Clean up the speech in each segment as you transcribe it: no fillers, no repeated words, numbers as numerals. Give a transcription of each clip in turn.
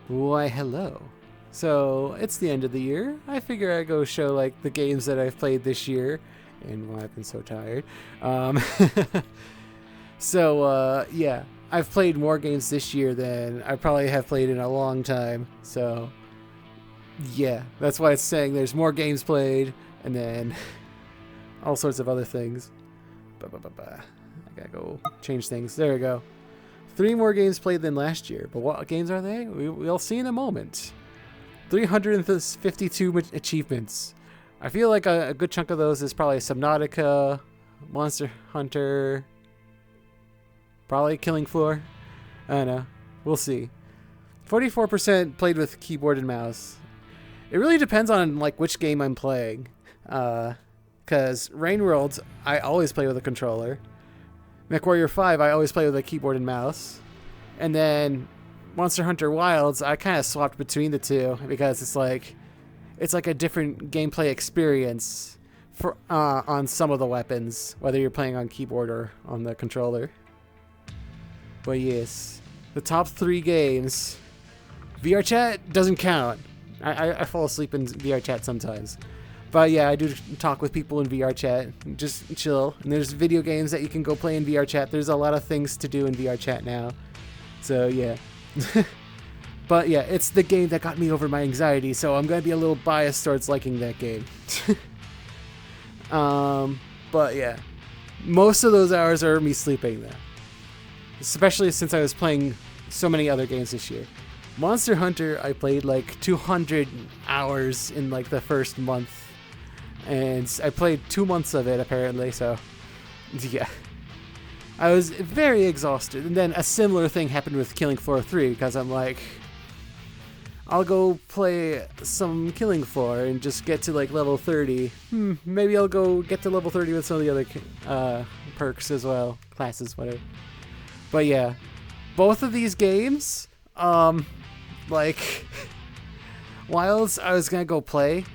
Why, hello. So, it's the end of the year. I figure I'd go show, like, the games that I've played this year. And why I've been so tired. Um, yeah. I've played more games this year than I probably have played in a long time. So, yeah. That's why it's saying there's more games played. And then all sorts of other things. I gotta go change things. There we go. 3 more games played than last year. But what games are they? We'll see in a moment. 352 achievements. I feel like a good chunk of those is probably Subnautica, Monster Hunter, probably Killing Floor. I don't know. We'll see. 44% played with keyboard and mouse. It really depends on like which game I'm playing. Because Rain World, I always play with a controller. MechWarrior 5, I always play with a keyboard and mouse. And then Monster Hunter Wilds, I kind of swapped between the two because it's like a different gameplay experience for on some of the weapons, whether you're playing on keyboard or on the controller. But yes, the top 3 games. VR chat doesn't count. I fall asleep in VR chat sometimes. But yeah, I do talk with people in VR chat. Just chill. And there's video games that you can go play in VR chat. There's a lot of things to do in VR chat now. So yeah. But yeah, it's the game that got me over my anxiety, so I'm going to be a little biased towards liking that game. But yeah. Most of those hours are me sleeping though. Especially since I was playing so many other games this year. Monster Hunter, I played like 200 hours in like the first month. And I played 2 months of it apparently, so yeah. I was very exhausted. And then a similar thing happened with Killing Floor 3 because I'm like, I'll go play some Killing Floor and just get to like level 30. Maybe I'll go get to level 30 with some of the other perks as well. Classes, whatever. But yeah, both of these games, like, Wilds, I was going to go play,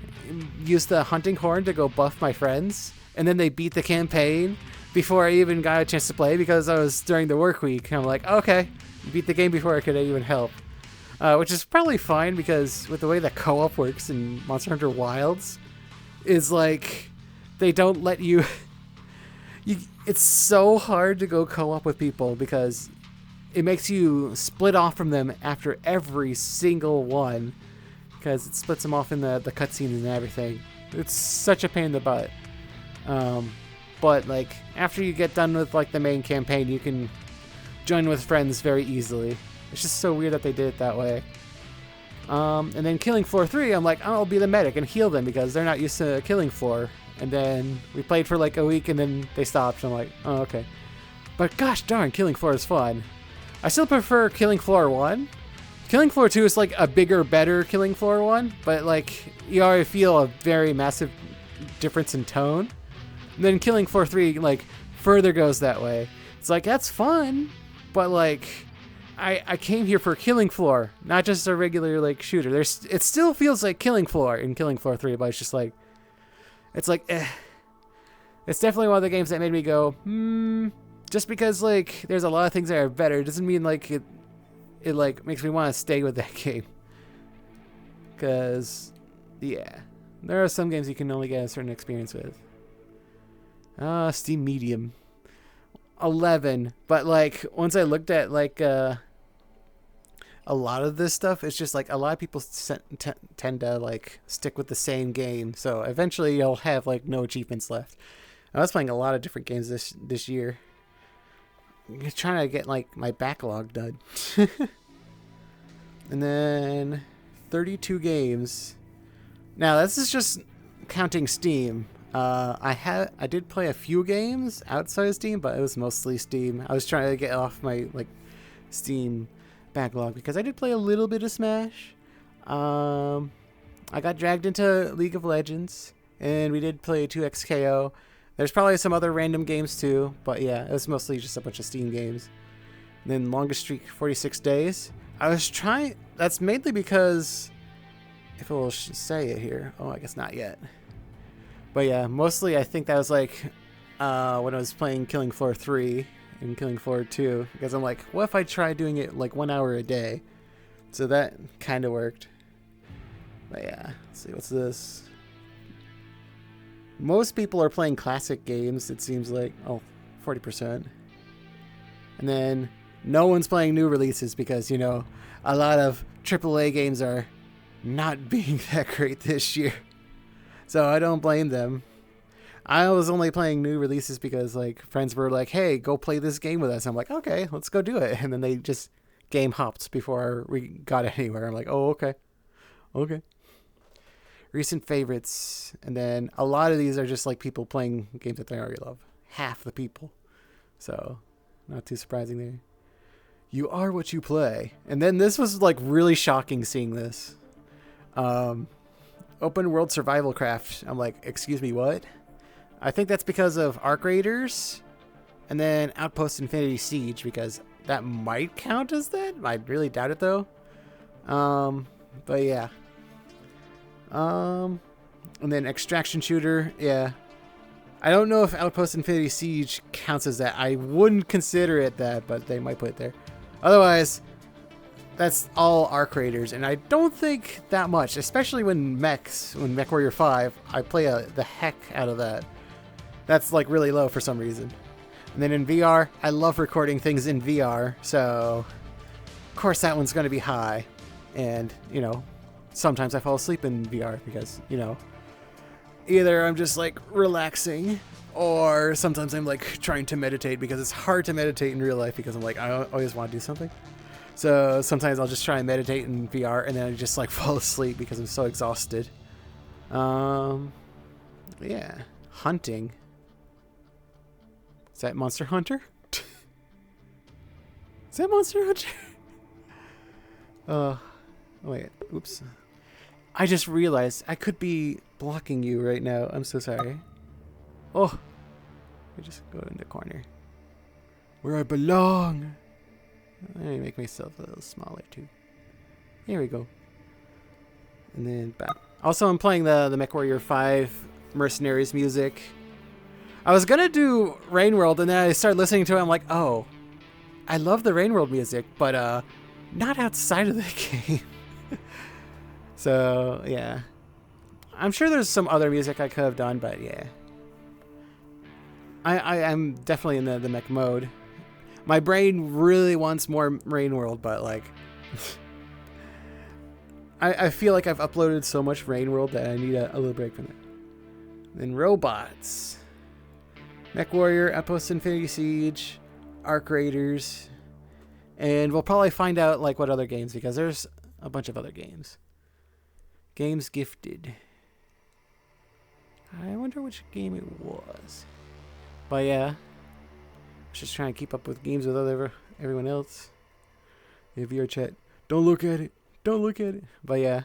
use the hunting horn to go buff my friends, and then they beat the campaign before I even got a chance to play because I was during the work week. I'm like, okay, beat the game before I could even help. Which is probably fine because with the way that co-op works in Monster Hunter Wilds, is like, they don't let you... It's so hard to go co-op with people because it makes you split off from them after every single one because it splits them off in the cutscenes and everything. It's such a pain in the butt. But like after you get done with like the main campaign, you can join with friends very easily. It's just so weird that they did it that way. And then Killing Floor 3, I'm like, I'll be the medic and heal them because they're not used to Killing Floor. And then we played for like a week and then they stopped. I'm like, oh, okay. But gosh darn, Killing Floor is fun. I still prefer Killing Floor 1. Killing Floor 2 is like a bigger, better Killing Floor 1. But like, you already feel a very massive difference in tone. And then Killing Floor 3 like further goes that way. It's like, that's fun. But like, I came here for Killing Floor, not just a regular like shooter. It still feels like Killing Floor in Killing Floor 3, but it's just like, it's like, It's definitely one of the games that made me go, just because like there's a lot of things that are better doesn't mean like it like makes me want to stay with that game. Cause yeah, there are some games you can only get a certain experience with. Steam Medium. 11, but like once I looked at like a lot of this stuff, it's just like a lot of people tend to like stick with the same game, so eventually you'll have like no achievements left. I was playing a lot of different games this year. I'm just trying to get like my backlog done. And then 32 games. Now this is just counting Steam. I did play a few games outside of Steam, but it was mostly Steam. I was trying to get off my like Steam backlog because I did play a little bit of Smash. I got dragged into League of Legends, and we did play 2XKO. There's probably some other random games too, but yeah, it was mostly just a bunch of Steam games. And then longest streak, 46 days. I was trying. That's mainly because if it will say it here. Oh, I guess not yet. But yeah, mostly I think that was like when I was playing Killing Floor 3 and Killing Floor 2, because I'm like, what if I try doing it like 1 hour a day? So that kind of worked. But yeah, let's see, what's this? Most people are playing classic games, it seems like. Oh, 40%. And then no one's playing new releases because, you know, a lot of AAA games are not being that great this year. So I don't blame them. I was only playing new releases because, like, friends were like, hey, go play this game with us. I'm like, okay, let's go do it. And then they just game hopped before we got anywhere. I'm like, oh, okay. Okay. Recent favorites. And then a lot of these are just, like, people playing games that they already love. Half the people. So, not too surprising there. You are what you play. And then this was, like, really shocking seeing this. Open world survival craft. I'm like, excuse me, what? I think that's because of Arc Raiders and then Outpost Infinity Siege, because that might count as that. I really doubt it though. But yeah. And then Extraction Shooter, yeah. I don't know if Outpost Infinity Siege counts as that. I wouldn't consider it that, but they might put it there. Otherwise, that's all Arc Raiders, and I don't think that much, especially when MechWarrior 5, I play the heck out of that. That's like really low for some reason. And then in VR, I love recording things in VR, so of course that one's going to be high. And, you know, sometimes I fall asleep in VR because, you know, either I'm just like relaxing, or sometimes I'm like trying to meditate because it's hard to meditate in real life because I'm like, I always want to do something. So sometimes I'll just try and meditate in VR and then I just like fall asleep because I'm so exhausted. Yeah. Hunting. Is that Monster Hunter? Is that Monster Hunter? Wait. Oops. I just realized I could be blocking you right now. I'm so sorry. Oh. I just go in the corner. Where I belong. Let me make myself a little smaller too. Here we go. And then back. Also, I'm playing the MechWarrior 5 Mercenaries music. I was gonna do Rain World, and then I started listening to it. I'm like, oh, I love the Rain World music, but not outside of the game. So yeah, I'm sure there's some other music I could have done, but yeah, I'm definitely in the mech mode. My brain really wants more Rain World, but like, I feel like I've uploaded so much Rain World that I need a little break from it. Then robots. MechWarrior, Outpost Infinity Siege, Arc Raiders, and we'll probably find out like what other games, because there's a bunch of other games. Games gifted. I wonder which game it was. But yeah, I was just trying to keep up with games with everyone else. Yeah, VR chat. Don't look at it. Don't look at it. But yeah,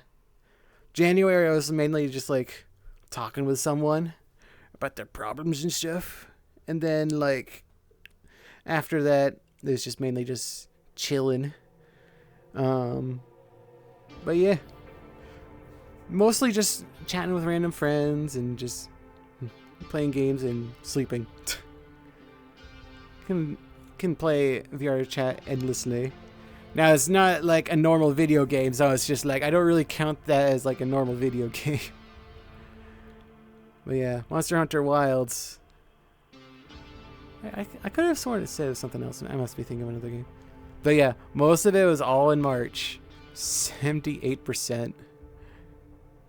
January I was mainly just like talking with someone about their problems and stuff. And then, like, after that, it was just mainly just chilling. But yeah. Mostly just chatting with random friends and just playing games and sleeping. Can play VR chat endlessly. Now, it's not like a normal video game, so it's just like, I don't really count that as like a normal video game. But yeah, Monster Hunter Wilds. I could have sworn it said something else. I must be thinking of another game. But yeah, most of it was all in March. 78%.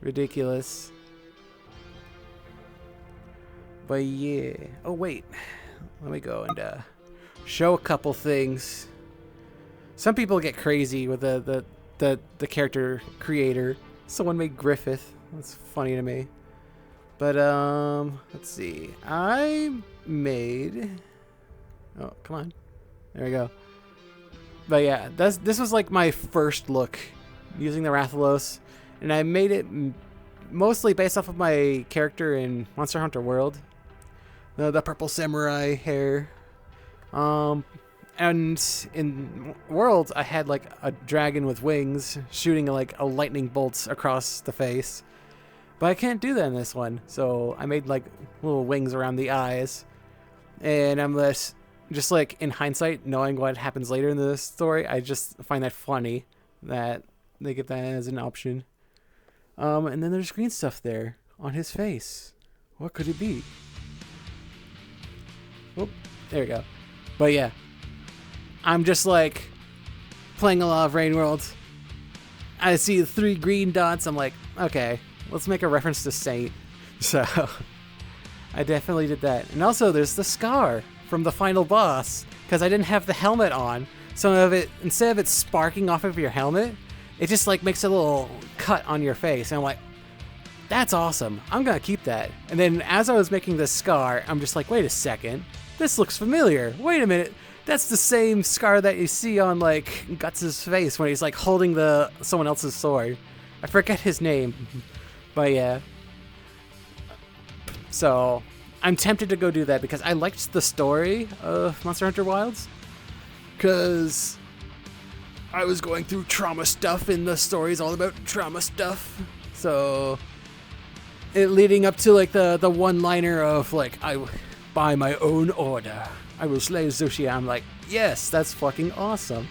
Ridiculous. But yeah. Oh wait. Let me go and show a couple things. Some people get crazy with the character creator. Someone made Griffith. That's funny to me. But let's see. I made. Oh, come on. There we go. But yeah, this was like my first look using the Rathalos, and I made it mostly based off of my character in Monster Hunter World. The purple samurai hair. And in World, I had like a dragon with wings shooting like a lightning bolts across the face. But I can't do that in this one, so I made like little wings around the eyes. And I'm just like in hindsight, knowing what happens later in the story, I just find that funny that they give that as an option. And then there's green stuff there on his face. What could it be? Oh, there we go. But yeah, I'm just like playing a lot of Rain World. I see the 3 green dots. I'm like, okay, let's make a reference to Saint. So I definitely did that. And also there's the scar from the final boss because I didn't have the helmet on. So instead of it sparking off of your helmet, it just like makes a little cut on your face. And I'm like, that's awesome. I'm going to keep that. And then as I was making this scar, I'm just like, wait a second. This looks familiar. Wait a minute. That's the same scar that you see on like Guts' face when he's like holding someone else's sword. I forget his name. But yeah. So I'm tempted to go do that because I liked the story of Monster Hunter Wilds. Because I was going through trauma stuff and the story's all about trauma stuff. So it leading up to like the one-liner of like, by my own order, I will slay Zushia. I'm like, yes, that's fucking awesome.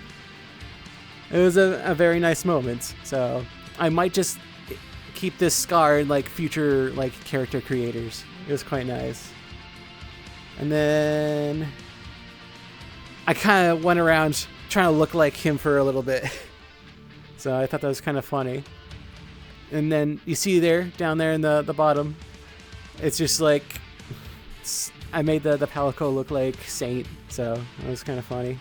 It was a very nice moment. So I might just keep this scar in like future like character creators. It was quite nice. And then I kind of went around trying to look like him for a little bit. So I thought that was kind of funny. And then you see there, down there in the bottom, it's just like, I made the Palico look like Saint. So that was kind of funny.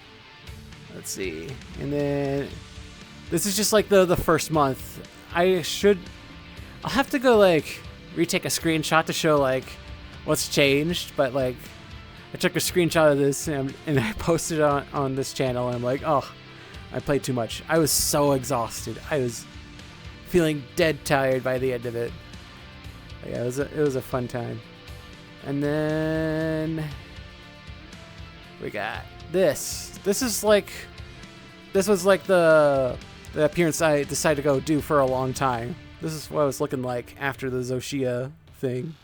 Let's see. And then this is just like the first month. I'll have to go like retake a screenshot to show like what's changed. But like I took a screenshot of this and I posted it on this channel. And I'm like, oh, I played too much. I was so exhausted. I was feeling dead tired by the end of it. But yeah, it was a fun time. And then we got this. This was like the appearance I decided to go do for a long time. This is what I was looking like after the Zoshia thing.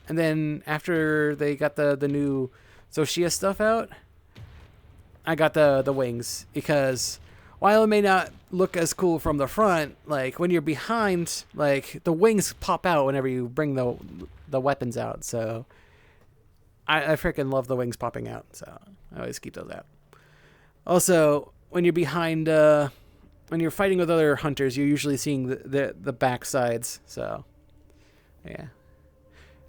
And then after they got the new Zoshia stuff out, I got the wings. Because while it may not look as cool from the front, like when you're behind, like the wings pop out whenever you bring the weapons out. So I freaking love the wings popping out. So I always keep those out. Also, when you're behind, when you're fighting with other hunters, you're usually seeing the back sides. So yeah,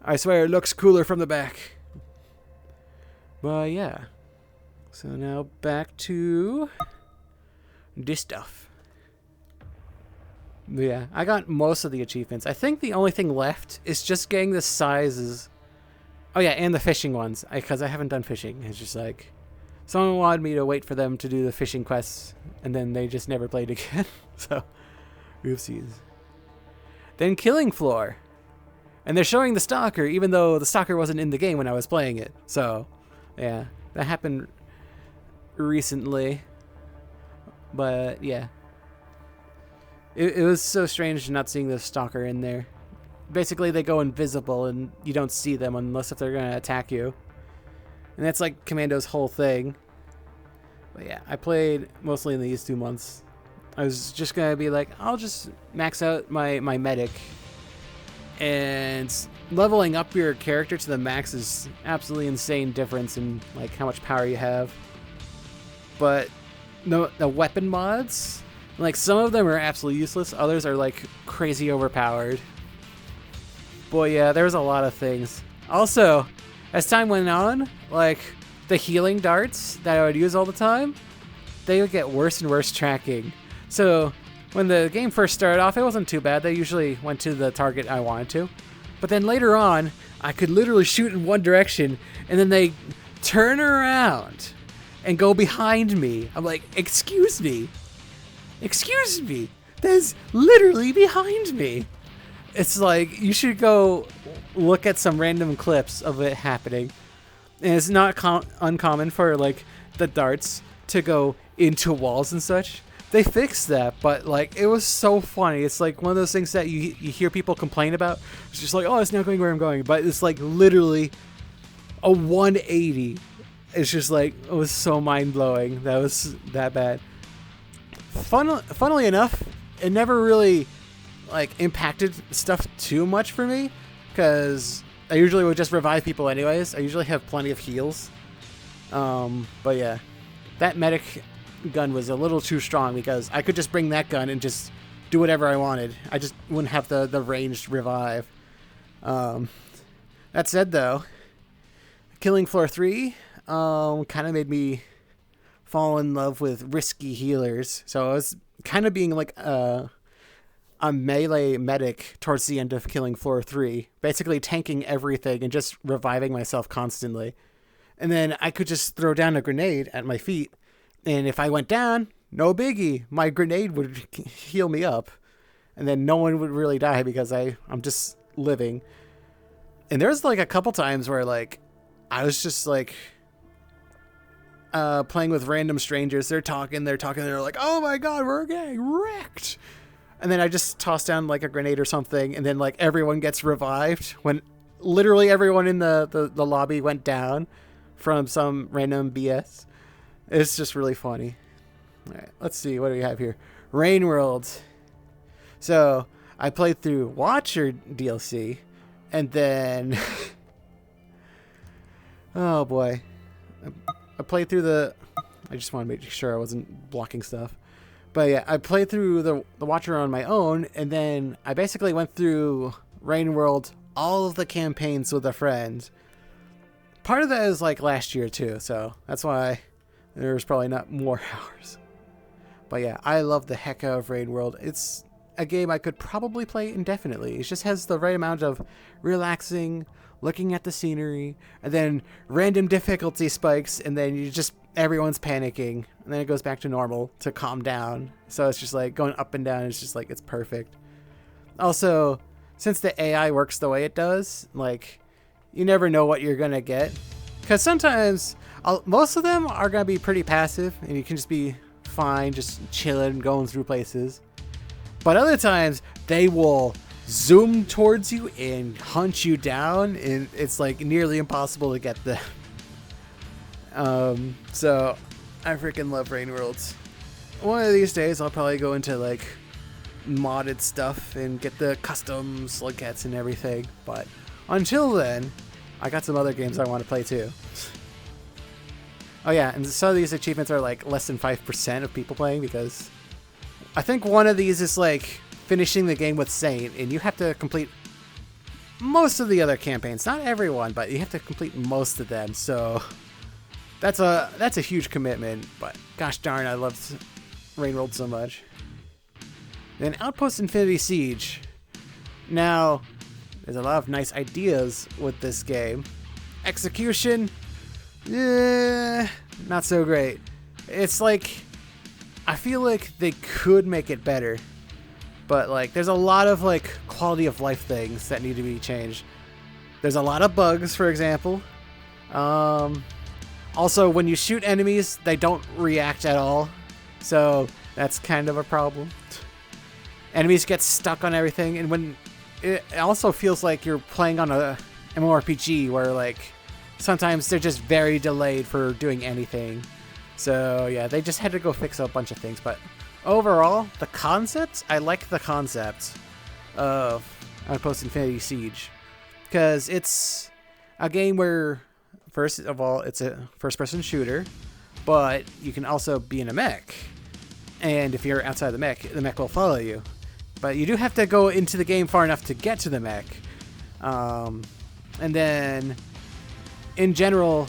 I swear it looks cooler from the back. But yeah, so now back to this stuff. But yeah, I got most of the achievements. I think the only thing left is just getting the sizes. Oh yeah, and the fishing ones, because I haven't done fishing. It's just like someone wanted me to wait for them to do the fishing quests, and then they just never played again. So, oopsies. Then Killing Floor. And they're showing the Stalker, even though the Stalker wasn't in the game when I was playing it. So, yeah, that happened recently. But, yeah. It was so strange not seeing the Stalker in there. Basically, they go invisible, and you don't see them unless if they're going to attack you. And that's like Commando's whole thing. But yeah, I played mostly in these 2 months. I was just going to be like, I'll just max out my medic. And leveling up your character to the max is absolutely insane difference in like how much power you have. But the weapon mods, like some of them are absolutely useless. Others are like crazy overpowered. Boy, yeah, there was a lot of things. Also, as time went on, like the healing darts that I would use all the time, they would get worse and worse tracking. So when the game first started off, it wasn't too bad. They usually went to the target I wanted to. But then later on, I could literally shoot in one direction, and then they turn around and go behind me. I'm like, excuse me. Excuse me. That is literally behind me. It's like, you should go look at some random clips of it happening. And it's not uncommon for, like, the darts to go into walls and such. They fixed that, but, like, it was so funny. It's, like, one of those things that you hear people complain about. It's just like, oh, it's not going where I'm going. But it's, like, literally a 180. It's just, like, it was so mind-blowing. That was that bad. Funnily enough, it never really like impacted stuff too much for me, because I usually would just revive people anyways. I usually have plenty of heals. But yeah, that medic gun was a little too strong because I could just bring that gun and just do whatever I wanted. I just wouldn't have the ranged revive. That said, though, killing floor 3 kind of made me fall in love with risky healers. So I was kind of being like a melee medic towards the end of killing floor 3, basically tanking everything and just reviving myself constantly. And then I could just throw down a grenade at my feet, and if I went down, no biggie, my grenade would heal me up, and then no one would really die because I'm just living. And there's like a couple times where like I was just like playing with random strangers. They're talking, they're like, oh my god, we're getting wrecked. And then I just toss down like a grenade or something, and then like everyone gets revived when literally everyone in the lobby went down from some random BS. It's just really funny. All right, let's see, what do we have here? Rain World. So I played through Watcher DLC, and then oh boy, I played through I just want to make sure I wasn't blocking stuff. But yeah, I played through the Watcher on my own, and then I basically went through Rain World, all of the campaigns with a friend. Part of that is like last year too, so that's why there's probably not more hours. But yeah, I love the heck out of Rain World. It's a game I could probably play indefinitely. It just has the right amount of relaxing, looking at the scenery, and then random difficulty spikes, and then everyone's panicking, and then it goes back to normal to calm down. So it's just like going up and down. It's just like, it's perfect. Also, since the AI works the way it does, like, you never know what you're gonna get, because sometimes most of them are gonna be pretty passive, and you can just be fine, just chilling, going through places. But other times they will zoom towards you and hunt you down, and it's like nearly impossible to get them. So I freaking love Rain Worlds. One of these days I'll probably go into like modded stuff and get the custom slug cats and everything, but until then I got some other games I want to play too. Oh yeah, and some of these achievements are like less than 5% of people playing, because I think one of these is like finishing the game with Saint, and you have to complete most of the other campaigns. Not everyone, but you have to complete most of them. So that's a huge commitment, but gosh darn, I loved Rain World so much. Then Outpost Infinity Siege. Now, there's a lot of nice ideas with this game. Execution, not so great. It's like, I feel like they could make it better, but like there's a lot of like quality of life things that need to be changed. There's a lot of bugs, for example. Also, when you shoot enemies, they don't react at all, so that's kind of a problem. Enemies get stuck on everything, and when it also feels like you're playing on a MMORPG where like sometimes they're just very delayed for doing anything. So yeah, they just had to go fix a bunch of things, but overall, the concept, I like the concept of Outpost Infinity Siege, because it's a game where, first of all, it's a first-person shooter, but you can also be in a mech, and if you're outside the mech will follow you. But you do have to go into the game far enough to get to the mech. And then, in general,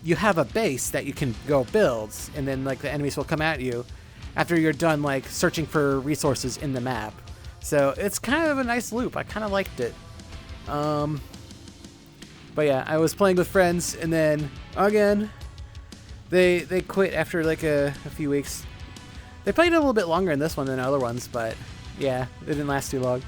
you have a base that you can go build, and then like the enemies will come at you after you're done like searching for resources in the map. So it's kind of a nice loop. I kind of liked it. But yeah, I was playing with friends, and then again, they quit after like a few weeks. They played a little bit longer in this one than other ones, but yeah, it didn't last too long.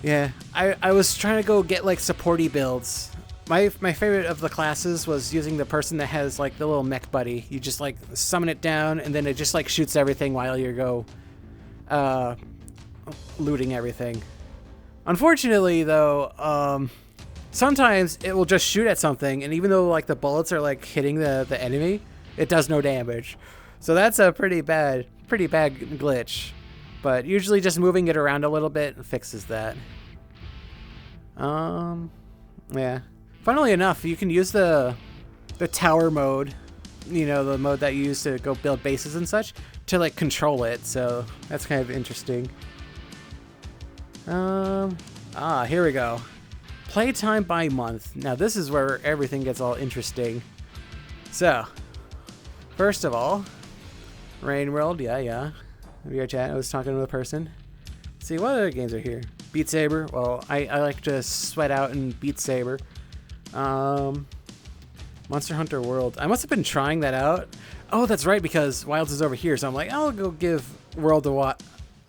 Yeah, I was trying to go get like supporty builds. My favorite of the classes was using the person that has like the little mech buddy. You just like summon it down, and then it just like shoots everything while you go looting everything. Unfortunately though, sometimes it will just shoot at something, and even though like the bullets are like hitting the enemy, it does no damage. So that's a pretty bad glitch. But usually just moving it around a little bit fixes that. Yeah. Funnily enough, you can use the tower mode, you know, the mode that you use to go build bases and such, to like control it. So that's kind of interesting. Here we go. Playtime by month. Now this is where everything gets all interesting. So, first of all, Rain World, yeah. VR chat, I was talking to a person. Let's see, what other games are here? Beat Saber. Well, I like to sweat out in Beat Saber. Monster Hunter World. I must have been trying that out. Oh, that's right, because Wilds is over here, so I'm like, I'll go give World a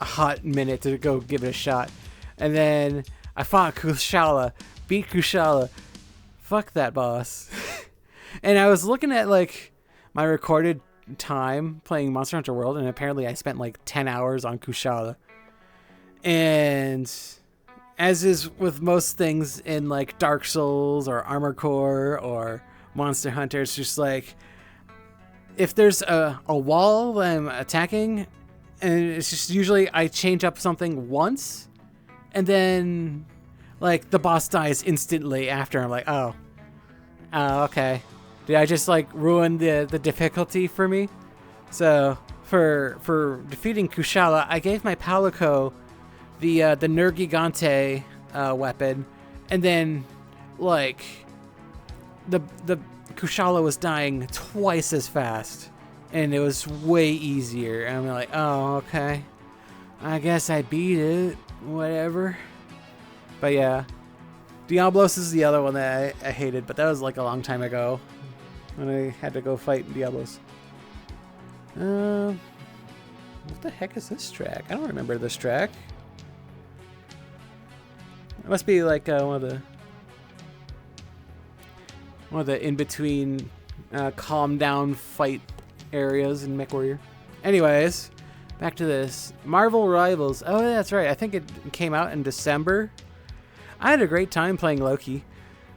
hot minute to go give it a shot. And then I fought Kushala, beat Kushala. Fuck that boss. And I was looking at like my recorded time playing Monster Hunter World, and apparently I spent like 10 hours on Kushala. And as is with most things in like Dark Souls or Armored Core or Monster Hunter, it's just like if there's a wall that I'm attacking, and it's just usually I change up something once, and then like the boss dies instantly after. I'm like, oh, okay. Did I just like ruin the difficulty for me? So for defeating Kushala, I gave my Palico the Nergigante weapon, and then like the Kushala was dying twice as fast, and it was way easier. And I'm like, oh, okay, I guess I beat it, whatever. But yeah, Diablos is the other one that I hated, but that was like a long time ago when I had to go fight Diablos. What the heck is this track? I don't remember this track. It must be like one of the in-between calm down fight areas in MechWarrior. Anyways, back to this. Marvel Rivals. Oh, that's right. I think it came out in December. I had a great time playing Loki.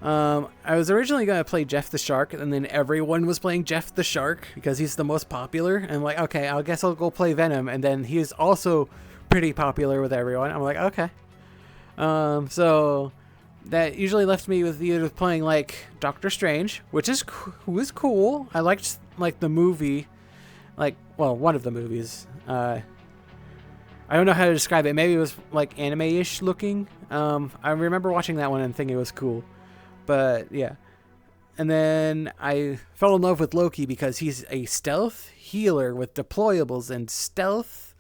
I was originally going to play Jeff the Shark, and then everyone was playing Jeff the Shark because he's the most popular. And I'm like, okay, I guess I'll go play Venom. And then he's also pretty popular with everyone. I'm like, okay. So that usually left me with either playing like Doctor Strange, who was cool. I liked like the movie, one of the movies. I don't know how to describe it. Maybe it was like anime-ish looking. I remember watching that one and thinking it was cool. But yeah. And then I fell in love with Loki because he's a stealth healer with deployables and stealth.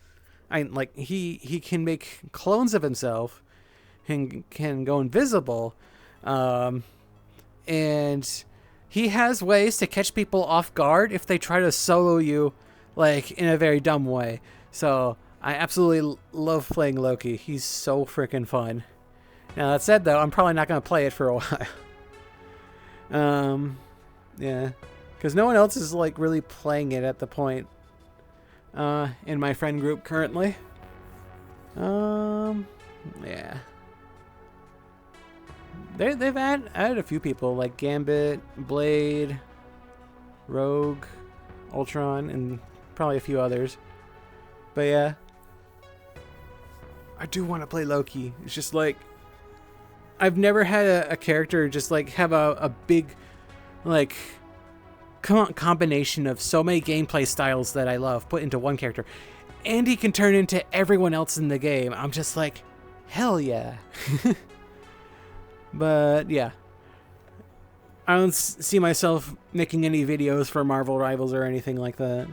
He can make clones of himself and can go invisible. And he has ways to catch people off guard if they try to solo you like in a very dumb way. So I absolutely love playing Loki. He's so freaking fun. Now that said though, I'm probably not going to play it for a while. Yeah, because no one else is like really playing it at the point in my friend group currently. Yeah, they've added a few people like Gambit, Blade, Rogue, Ultron, and probably a few others. But yeah, I do want to play Loki. It's just like I've never had a character just like have a big like combination of so many gameplay styles that I love put into one character, and he can turn into everyone else in the game. I'm just like, hell yeah. But yeah, I don't see myself making any videos for Marvel Rivals or anything like that.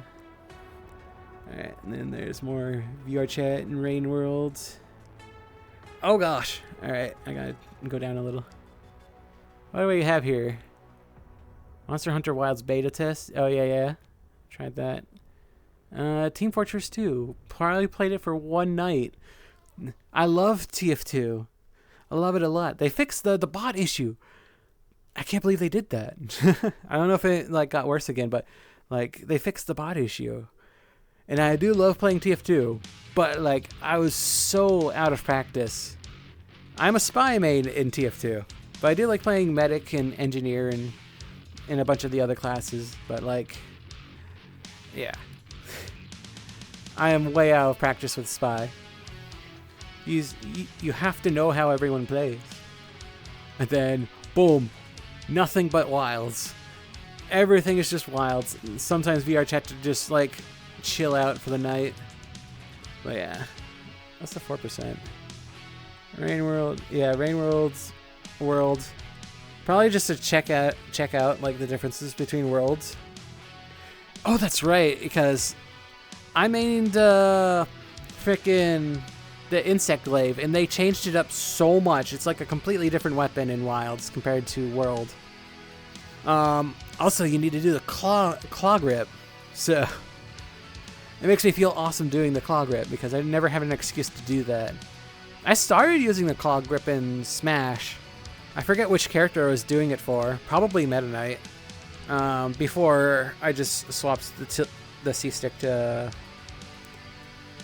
Alright, and then there's more VR chat and Rain World. Oh gosh. Alright, I gotta go down a little. What do we have here? Monster Hunter Wilds beta test. Oh yeah. Tried that. Team Fortress 2. Probably played it for one night. I love TF2. I love it a lot. They fixed the bot issue. I can't believe they did that. I don't know if it like got worse again, but like they fixed the bot issue. And I do love playing TF2, but like I was so out of practice. I'm a spy main in TF2, but I do like playing medic and engineer and a bunch of the other classes. But like, yeah, I am way out of practice with Spy. You have to know how everyone plays. And then, boom, nothing but wilds. Everything is just wilds. Sometimes VR chat to just like chill out for the night. But yeah, that's the 4%. Rain World, yeah, Rain World's world. Probably just to check out like the differences between worlds. Oh, that's right, because I mained frickin' the insect glaive, and they changed it up so much. It's like a completely different weapon in Wilds compared to World. Also, you need to do the claw grip, so it makes me feel awesome doing the claw grip because I never have an excuse to do that. I started using the claw grip in Smash. I forget which character I was doing it for. Probably Meta Knight. Before I just swapped the C stick to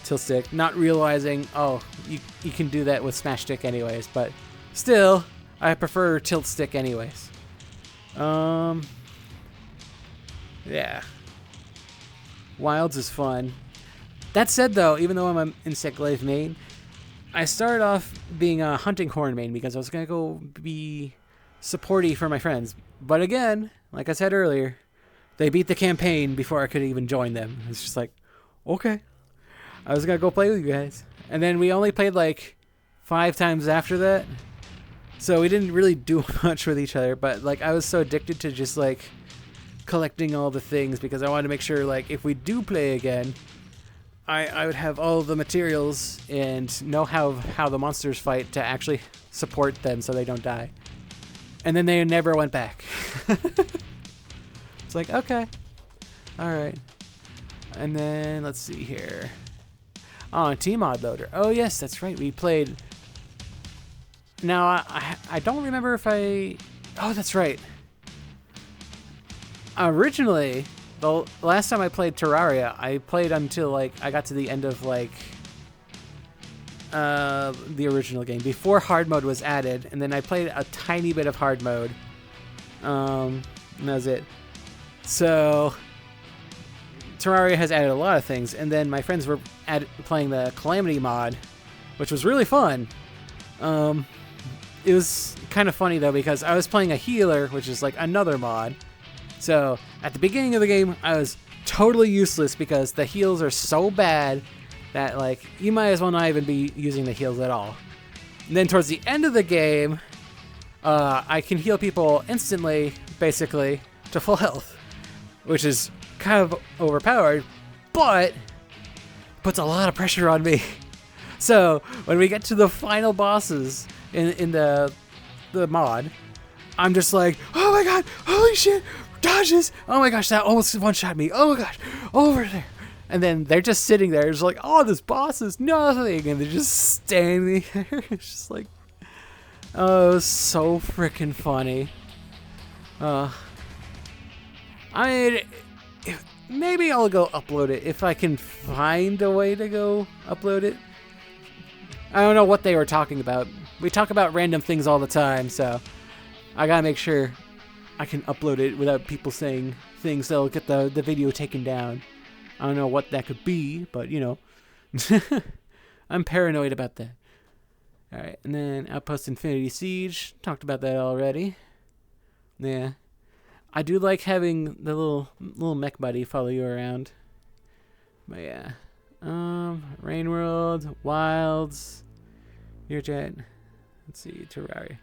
tilt stick, not realizing, oh, you can do that with smash stick anyways, but still, I prefer tilt stick anyways. Yeah. Wilds is fun. That said though, even though I'm an insect glaive main, I started off being a hunting horn main because I was gonna go be supporty for my friends. But again, like I said earlier, they beat the campaign before I could even join them. It's just like, okay. I was gonna go play with you guys. And then we only played like 5 times after that. So we didn't really do much with each other, but like I was so addicted to just like collecting all the things because I wanted to make sure like if we do play again, I would have all the materials and know how the monsters fight to actually support them so they don't die. And then they never went back. It's like, okay. Alright. And then, let's see here. Oh, T-Mod Loader. Oh, yes, that's right. We played... Now, I don't remember if I... Oh, that's right. Originally, the last time I played Terraria, I played until, like, I got to the end of, like... the original game before hard mode was added, and then I played a tiny bit of hard mode. And that was it. So Terraria has added a lot of things, and then my friends were playing the Calamity mod, which was really fun. It was kind of funny though because I was playing a healer, which is like another mod. So at the beginning of the game, I was totally useless because the heals are so bad that like you might as well not even be using the heals at all. And then towards the end of the game, I can heal people instantly, basically, to full health, which is kind of overpowered, but puts a lot of pressure on me. So when we get to the final bosses in the mod, I'm just like, oh my god, holy shit, dodges! Oh my gosh, that almost one-shot me. Oh my gosh, over there. And then they're just sitting there, just like, oh, this boss is nothing. And they're just standing there. It's just like, oh, it was so freaking funny. I mean, maybe I'll go upload it if I can find a way to go upload it. I don't know what they were talking about. We talk about random things all the time, so I gotta make sure I can upload it without people saying things that'll get the video taken down. I don't know what that could be, but, you know, I'm paranoid about that. All right, and then Outpost Infinity Siege. Talked about that already. Yeah. I do like having the little mech buddy follow you around. But, yeah. Rain World, Wilds, Your Jet. Let's see, Terraria.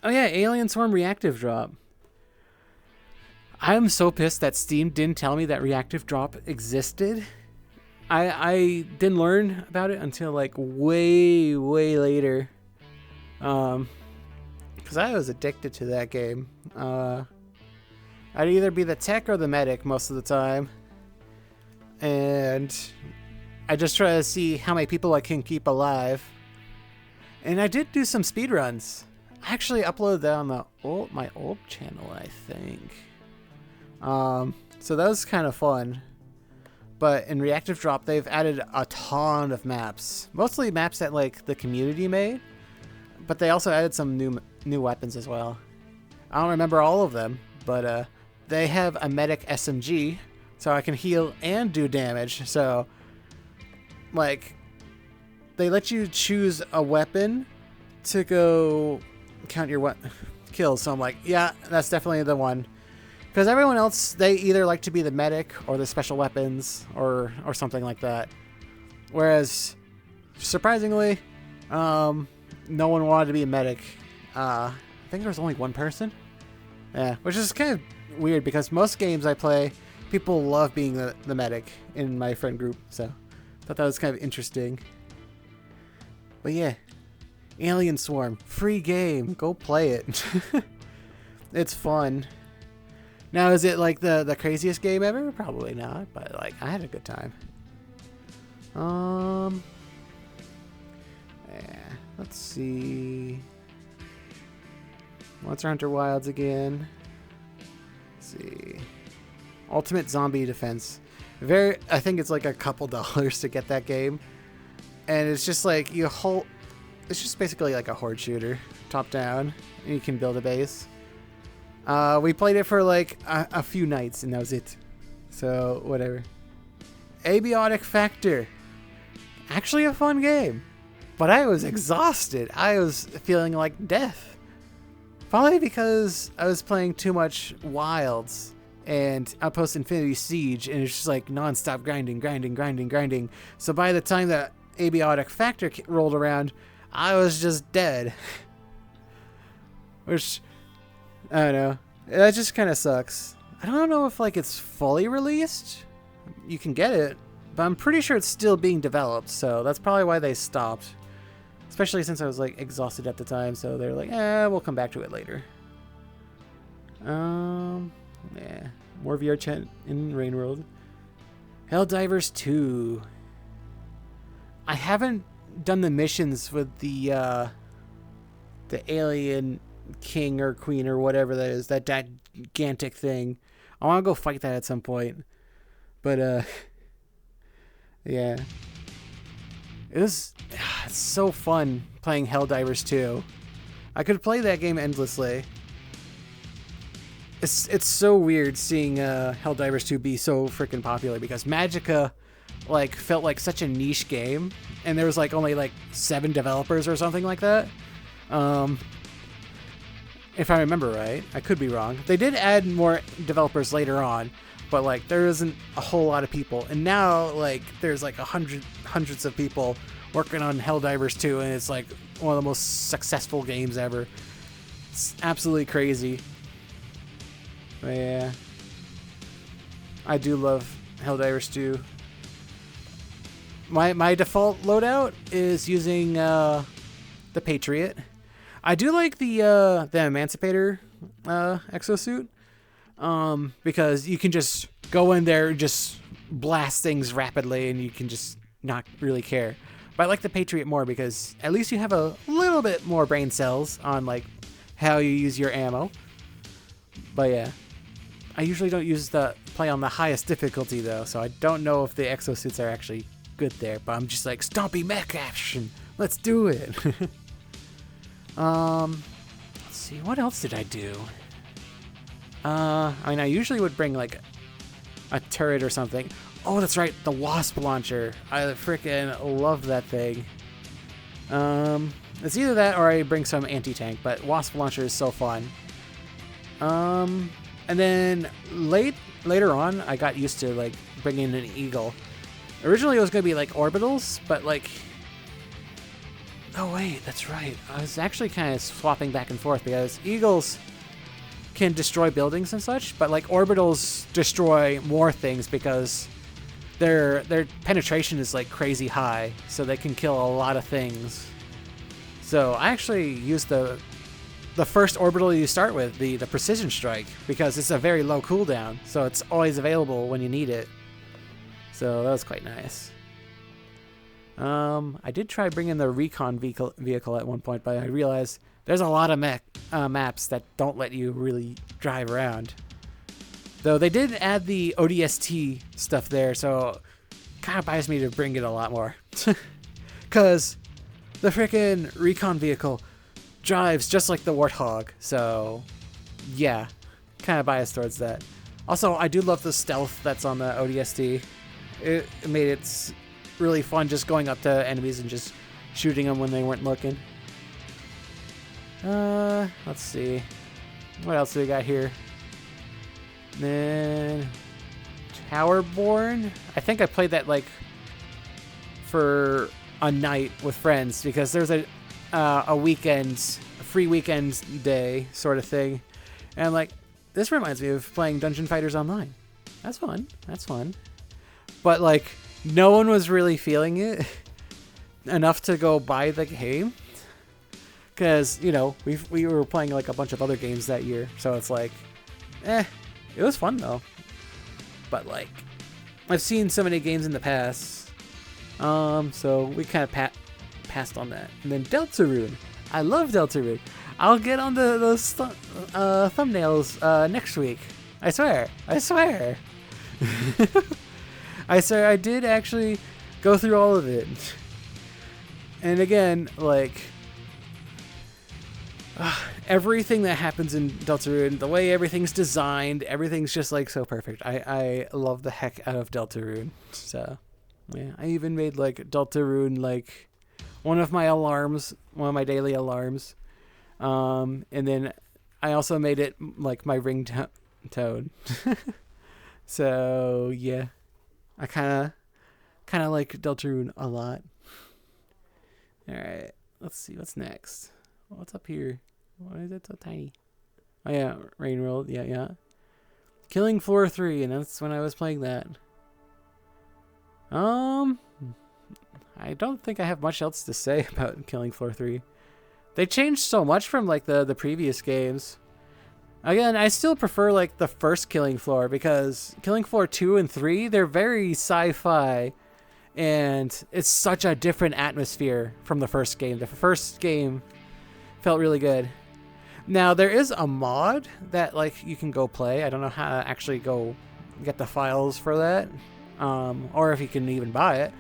Oh, yeah, Alien Swarm Reactive Drop. I'm so pissed that Steam didn't tell me that reactive drop existed. I didn't learn about it until like way later. Because I was addicted to that game. I'd either be the tech or the medic most of the time. And I just try to see how many people I can keep alive. And I did do some speedruns. I actually uploaded that on my old channel, I think. So that was kind of fun. But in Reactive Drop, they've added a ton of maps. Mostly maps that like the community made. But they also added some new weapons as well. I don't remember all of them, but they have a medic SMG, so I can heal and do damage. So like, they let you choose a weapon to go count your kills. So I'm like, yeah, that's definitely the one. Because everyone else, they either like to be the medic or the special weapons or something like that. Whereas, surprisingly, no one wanted to be a medic. I think there was only one person. Yeah, which is kind of weird because most games I play, people love being the medic in my friend group. So, I thought that was kind of interesting. But yeah, Alien Swarm, free game. Go play it. It's fun. Now, is it like the craziest game ever? Probably not, but like I had a good time. Yeah, let's see. Monster Hunter Wilds again. Let's see. Ultimate Zombie Defense. I think it's like a couple dollars to get that game. And it's just like it's just basically like a horde shooter, top down, and you can build a base. We played it for like a few nights, and that was it. So whatever. Abiotic Factor, actually a fun game, but I was exhausted. I was feeling like death, probably because I was playing too much Wilds and Outpost Infinity Siege, and it's just like non-stop grinding. So by the time that Abiotic Factor rolled around, I was just dead. Which, I don't know. That just kind of sucks. I don't know if like it's fully released. You can get it, but I'm pretty sure it's still being developed. So that's probably why they stopped. Especially since I was like exhausted at the time. So they're like, we'll come back to it later. Yeah. More VR chat in Rain World. Helldivers 2. I haven't done the missions with the alien king or queen or whatever that is, that gigantic thing. I want to go fight that at some point. But yeah. It's so fun playing Helldivers 2. I could play that game endlessly. It's so weird seeing Helldivers 2 be so freaking popular because Magicka like felt like such a niche game, and there was like only like 7 developers or something like that. If I remember right, I could be wrong. They did add more developers later on, but like there isn't a whole lot of people. And now like there's like hundreds of people working on Helldivers 2, and it's like one of the most successful games ever. It's absolutely crazy. But yeah, I do love Helldivers 2. My default loadout is using the Patriot. I do like the Emancipator exosuit, because you can just go in there and just blast things rapidly, and you can just not really care. But I like the Patriot more because at least you have a little bit more brain cells on like how you use your ammo. But yeah, I usually don't play on the highest difficulty though, so I don't know if the exosuits are actually good there. But I'm just like stompy mech action. Let's do it. Let's see, what else did I do? I mean, I usually would bring like a turret or something. Oh, that's right, the Wasp launcher. I freaking love that thing. It's either that or I bring some anti-tank, but Wasp launcher is so fun. And then later on, I got used to like bringing an Eagle. Originally, it was gonna be like orbitals, but like, oh wait, that's right. I was actually kind of swapping back and forth because Eagles can destroy buildings and such, but like orbitals destroy more things because their penetration is like crazy high, so they can kill a lot of things. So I actually used the first orbital you start with, the precision strike, because it's a very low cooldown, so it's always available when you need it. So that was quite nice. I did try bringing the recon vehicle at one point, but I realized there's a lot of maps that don't let you really drive around. Though they did add the ODST stuff there, so kind of biased me to bring it a lot more. Because the frickin' recon vehicle drives just like the Warthog, so yeah, kind of biased towards that. Also, I do love the stealth that's on the ODST. It made it really fun just going up to enemies and just shooting them when they weren't looking. Let's see. What else do we got here? Then Towerborn. I think I played that like for a night with friends because there's a weekend, a free weekend day sort of thing, and like this reminds me of playing Dungeon Fighters Online. That's fun. That's fun. But like no one was really feeling it enough to go buy the game because you know we were playing like a bunch of other games that year, so it's like, it was fun though. But like I've seen so many games in the past, so we kind of passed on that. And then Deltarune. I love Deltarune. I'll get on those thumbnails next week. I swear. I swear. I swear I did actually go through all of it. And again, like everything that happens in Deltarune, the way everything's designed, everything's just like so perfect. I love the heck out of Deltarune. So yeah, I even made like Deltarune like one of my alarms, one of my daily alarms. And then I also made it like my ringtone. So yeah, I kind of like Deltarune a lot. All right, let's see what's next. What's up here? Why is it so tiny? Oh yeah, Rain World. Yeah. Killing Floor 3, and that's when I was playing that. I don't think I have much else to say about Killing Floor 3. They changed so much from like the previous games. Again, I still prefer like the first Killing Floor because Killing Floor 2 and 3, they're very sci-fi. And it's such a different atmosphere from the first game. The first game felt really good. Now, there is a mod that like you can go play. I don't know how to actually go get the files for that. Or if you can even buy it.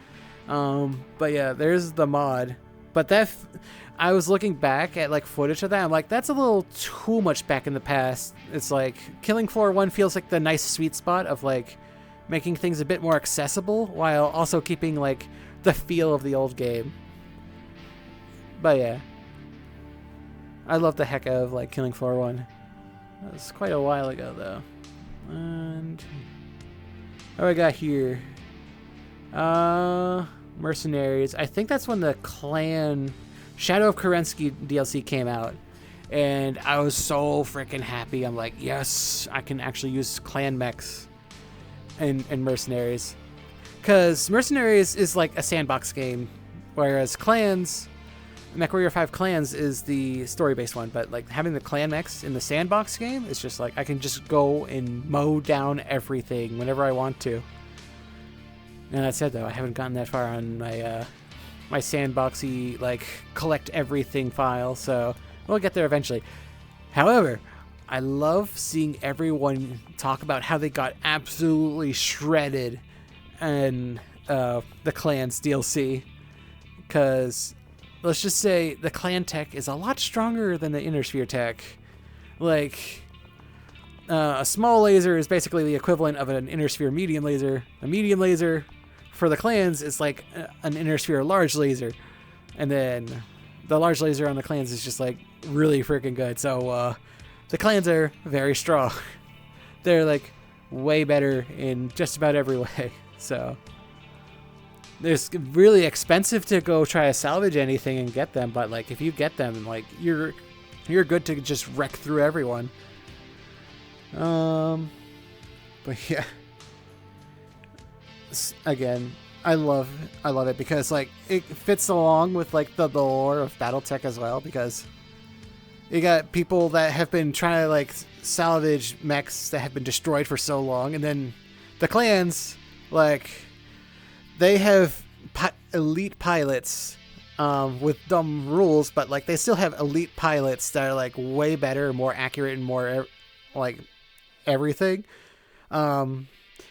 But yeah, there's the mod. But I was looking back at like footage of that. I'm like, that's a little too much back in the past. It's like Killing Floor 1 feels like the nice sweet spot of like making things a bit more accessible while also keeping like the feel of the old game. But yeah, I love the heck out of like Killing Floor 1. That was quite a while ago though. And what do I got here? Mercenaries. I think that's when the Clan Shadow of Kerensky DLC came out. And I was so freaking happy. I'm like, yes, I can actually use clan mechs in Mercenaries. Because Mercenaries is like a sandbox game. Whereas Clans, MechWarrior 5 Clans is the story-based one. But like having the clan mechs in the sandbox game is just like, I can just go and mow down everything whenever I want to. And that said though, I haven't gotten that far on my my sandboxy like collect everything file, so we'll get there eventually. However, I love seeing everyone talk about how they got absolutely shredded in the Clans DLC, because let's just say the clan tech is a lot stronger than the Inner Sphere tech. Like a small laser is basically the equivalent of an Inner Sphere medium laser. A medium laser for the Clans is like an Inner Sphere large laser, and then the large laser on the Clans is just like really freaking good. So the Clans are very strong. They're like way better in just about every way. So it's really expensive to go try to salvage anything and get them, but like if you get them, like you're good to just wreck through everyone. But yeah. Again, I love it because like it fits along with like the lore of BattleTech as well, because you got people that have been trying to like salvage mechs that have been destroyed for so long, and then the Clans, like they have elite pilots with dumb rules, but like they still have elite pilots that are like way better, more accurate, and more like everything.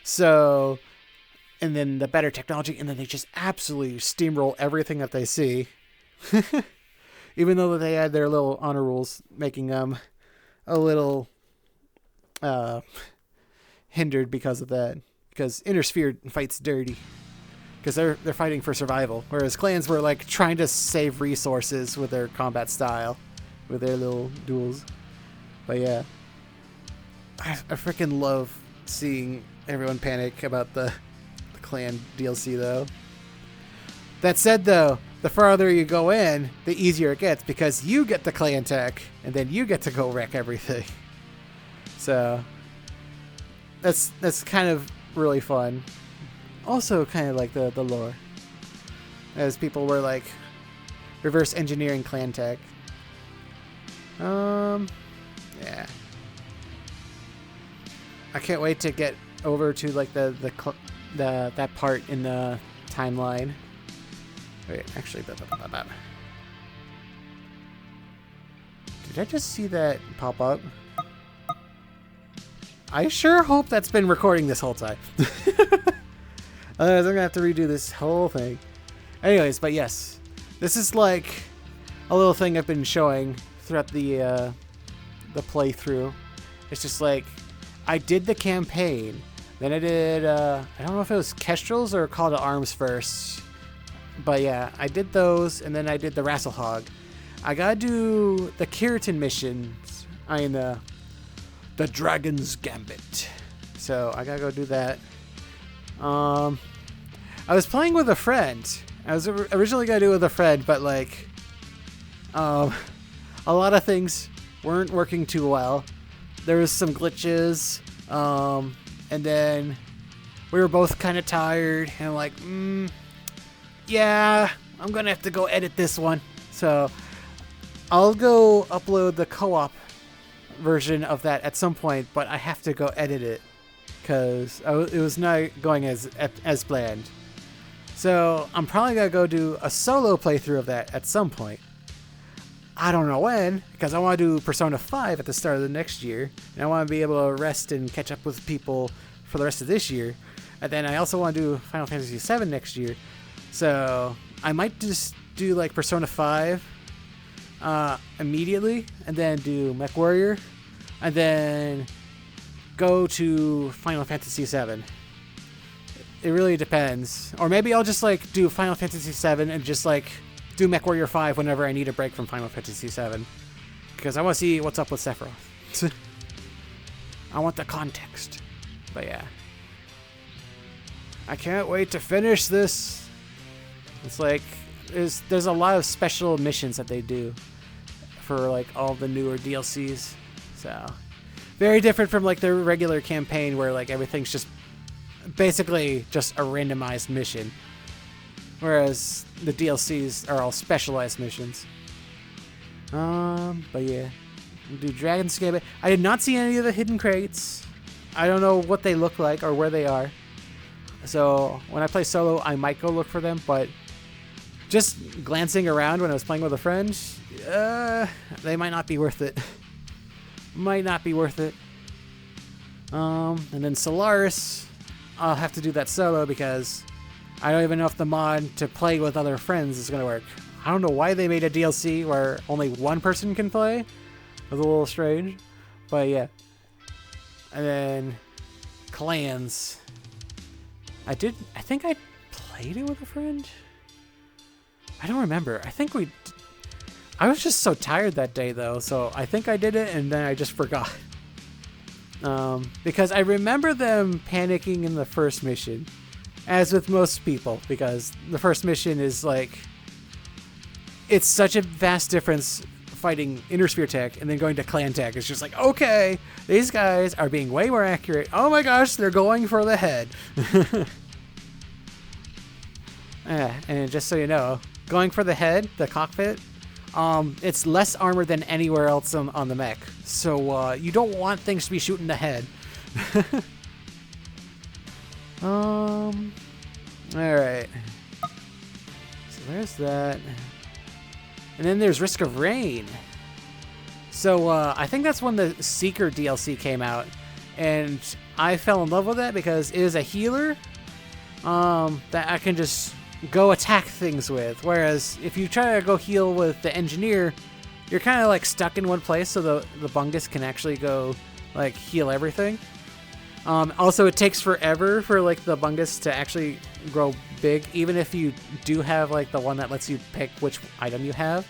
So. And then the better technology, and then they just absolutely steamroll everything that they see. Even though they had their little honor rules, making them a little hindered because of that. Because Inner Sphere fights dirty. because they're fighting for survival, whereas clans were like trying to save resources with their combat style, with their little duels. But yeah, I freaking love seeing everyone panic about the clan DLC though. That said though, the farther you go in, the easier it gets because you get the clan tech and then you get to go wreck everything. So that's kind of really fun. Also kind of like the lore, as people were like reverse engineering clan tech. Yeah. I can't wait to get over to like the that part in the timeline. Wait, actually, did I just see that pop up? I sure hope that's been recording this whole time. Otherwise, I'm gonna have to redo this whole thing. Anyways, but yes, this is like a little thing I've been showing throughout the playthrough. It's just like I did the campaign, then I did I don't know if it was Kestrel's or Call to Arms first, but yeah, I did those, and then I did the Rasselhog. I gotta do the Keratin missions. I mean the Dragon's Gambit. So I gotta go do that. I was playing with a friend. I was originally gonna do it with a friend, but like, a lot of things weren't working too well. There was some glitches, and then we were both kind of tired, and like, yeah, I'm gonna have to go edit this one. So I'll go upload the co-op version of that at some point, but I have to go edit it because it was not going as planned. So I'm probably gonna go do a solo playthrough of that at some point. I don't know when, because I want to do Persona 5 at the start of the next year, and I want to be able to rest and catch up with people for the rest of this year. And then I also want to do Final Fantasy 7 next year. So I might just do like Persona 5 immediately, and then do MechWarrior, and then go to Final Fantasy 7. It really depends. Or maybe I'll just like do Final Fantasy 7 and just like do MechWarrior 5 whenever I need a break from Final Fantasy 7. Because I want to see what's up with Sephiroth. I want the context. But yeah. I can't wait to finish this. It's like there's a lot of special missions that they do for like all the newer DLCs. So very different from like the regular campaign where like everything's just basically just a randomized mission. Whereas the DLCs are all specialized missions. But yeah. We'll do Dragon's Gambit. I did not see any of the hidden crates. I don't know what they look like or where they are. So when I play solo, I might go look for them, but just glancing around when I was playing with a friend, they might not be worth it. Might not be worth it. And then Solaris, I'll have to do that solo because I don't even know if the mod to play with other friends is going to work. I don't know why they made a DLC where only one person can play. It was a little strange. But yeah. And then Clans. I think I played it with a friend. I don't remember. I was just so tired that day though, so I think I did it and then I just forgot. Because I remember them panicking in the first mission, as with most people, because the first mission is like, it's such a vast difference fighting Inner Sphere tech and then going to Clan tech. It's just like, okay, these guys are being way more accurate. Oh my gosh, they're going for the head. And just so you know, going for the head, the cockpit, it's less armor than anywhere else on the mech. So you don't want things to be shooting the head. Alright. So there's that. And then there's Risk of Rain. So I think that's when the Seeker DLC came out. And I fell in love with that because it is a healer that I can just go attack things with. Whereas if you try to go heal with the Engineer, you're kind of like stuck in one place, so the Bungus can actually go like heal everything. Also, it takes forever for like the Bungus to actually grow big, even if you do have like the one that lets you pick which item you have.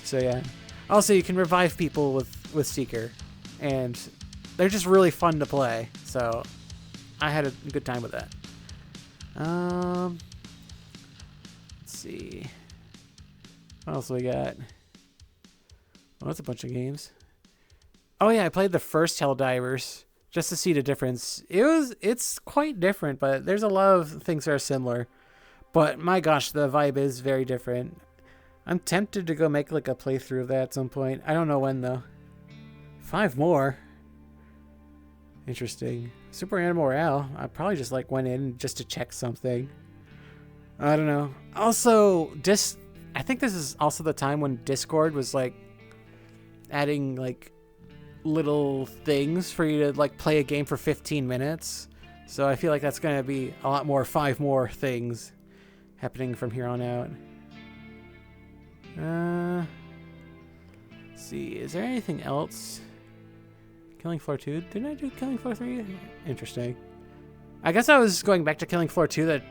So yeah. Also, you can revive people with Seeker, and they're just really fun to play. So I had a good time with that. Let's see. What else we got? Well, that's a bunch of games. Oh yeah, I played the first Helldivers just to see the difference. It's quite different, but there's a lot of things that are similar. But my gosh, the vibe is very different. I'm tempted to go make like a playthrough of that at some point. I don't know when though. 5 more. Interesting. Super Animal Royale. I probably just like went in just to check something. I don't know. Also, I think this is also the time when Discord was like adding like little things for you to like play a game for 15 minutes. So I feel like that's going to be a lot more 5 more things happening from here on out. Let's see. Is there anything else? Killing Floor 2? Didn't I do Killing Floor 3? Interesting. I guess I was going back to Killing Floor 2 to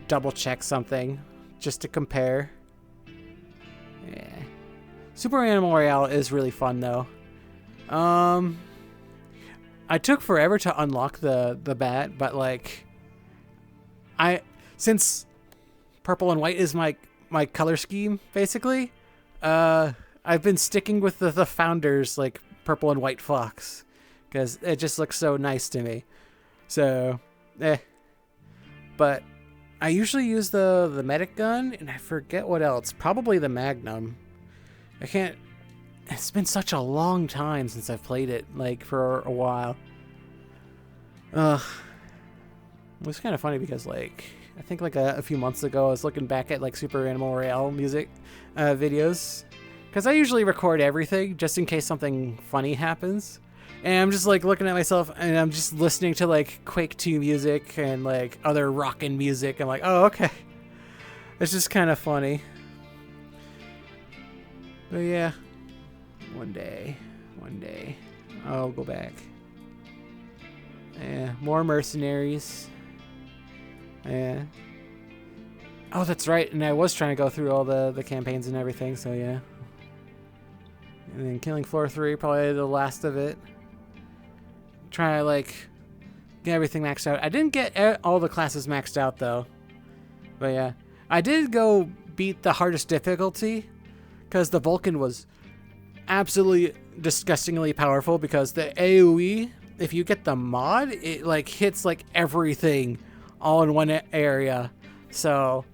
double check something just to compare. Yeah. Super Animal Royale is really fun though. I took forever to unlock the bat, but like since purple and white is my color scheme basically, I've been sticking with the founders like purple and white fox because it just looks so nice to me. So but I usually use the medic gun, and I forget what else. Probably the Magnum. It's been such a long time since I've played it, like, for a while. It was kind of funny because, like, I think, like, a few months ago, I was looking back at, like, Super Animal Royale music videos. Because I usually record everything, just in case something funny happens. And I'm just, like, looking at myself, and I'm just listening to, like, Quake 2 music and, like, other rockin' music. I'm like, oh, okay. It's just kind of funny. But, yeah. One day, I'll go back. Yeah, more mercenaries. Yeah. Oh, that's right. And I was trying to go through all the campaigns and everything, so yeah. And then Killing Floor 3, probably the last of it. Try to, like, get everything maxed out. I didn't get all the classes maxed out, though. But yeah. I did go beat the hardest difficulty, because the Vulcan was absolutely disgustingly powerful, because the AoE, if you get the mod, it like hits like everything all in one area. So